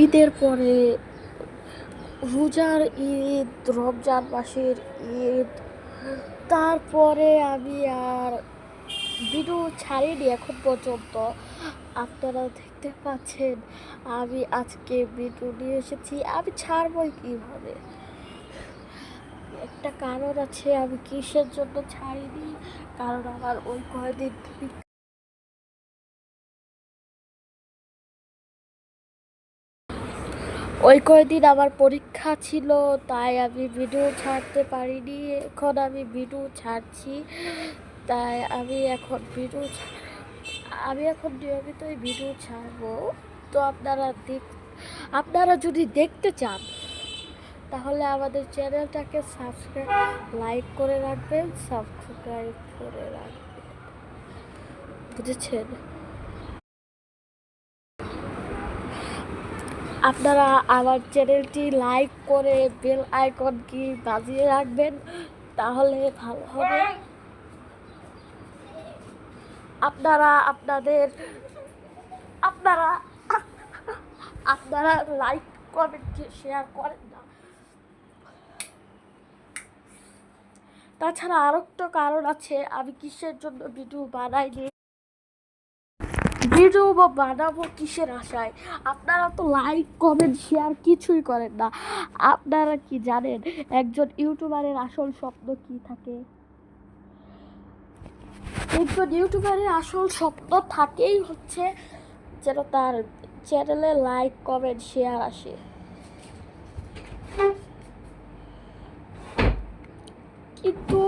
ঈদের পরে রোজার ঈদ, রমজান মাসের ঈদ, তারপরে আমি আর ভিডিও ছাড়িনি এখন পর্যন্ত। আপনারা দেখতে পাচ্ছেন আমি আজকে ভিডিও নিয়ে এসেছি। আমি ছাড়বই কীভাবে, একটা কারণ আছে আমি কিসের জন্য ছাড়িনি। কারণ আমার ওই কয়দিন আমার পরীক্ষা ছিল, তাই আমি ভিডিও ছাড়তে পারিনি। এখন আমি ভিডিও ছাড়ছি, তাই আমি এখন নিয়মিতই ভিডিও ছাড়বো। তো আপনারা যদি দেখতে চান তাহলে আমাদের চ্যানেলটাকে লাইক করে রাখবেন, সাবস্ক্রাইব করে রাখবেন, বুঝেছেন? আপনারা আমার চ্যানেলটি লাইক করে বেল আইকন কি বাজিয়ে রাখবেন, তাহলে ভালো হবে। আপনারা আপনারা লাইক কমেন্ট শেয়ার করেন না। তাছাড়া আরেকটা কারণ আছে আমি কিসের জন্য ভিডিও বানাইনি। ভিডিও বানাবো কিসের আশায়? আপনারা তো লাইক কমেন্ট শেয়ার কিছুই করেন না। আপনারা কি জানেন একজন ইউটিউবারের আসল স্বপ্ন কি থাকে? একজন ইউটিউবারের আসল স্বপ্ন থাকেই হচ্ছে যেন তার চ্যানেলে লাইক কমেন্ট শেয়ার আসে। কিন্তু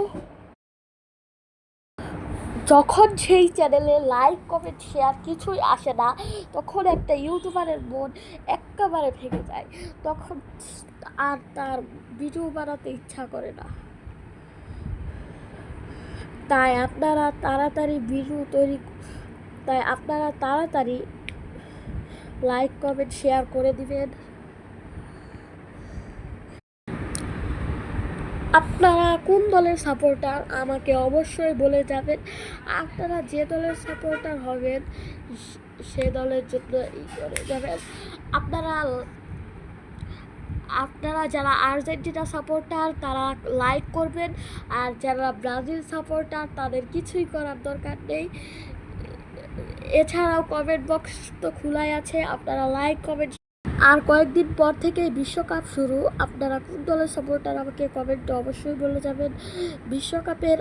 যখন সেই চ্যানেলে লাইক কমেন্ট শেয়ার কিছুই আসে না, তখন একটা ইউটিউবারের মন একেবারে ভেঙে যায়। তখন আর তার ভিডিও বানাতে ইচ্ছা করে না। তাই আপনারা তাড়াতাড়ি লাইক কমেন্ট শেয়ার করে দিবেন। আপনারা কোন দলের সাপোর্টার আমাকে অবশ্যই বলে যাবেন। আপনারা যে দলের সাপোর্টার হবেন সে দলের জন্য করে যাবেন। আপনারা যারা আর্জেন্টিনা সাপোর্টার তারা লাইক করবেন, আর যারা ব্রাজিল সাপোর্টার তাদের কিছুই করার দরকার নেই। এছাড়াও কমেন্ট বক্স তো খোলাই আছে, আপনারা লাইক কমেন্ট। আর কয়েকদিন পর থেকেই বিশ্বকাপ শুরু। আপনারা কোন দলের সাপোর্টার আমাকে কমেন্টে অবশ্যই বলে যাবেন। বিশ্বকাপের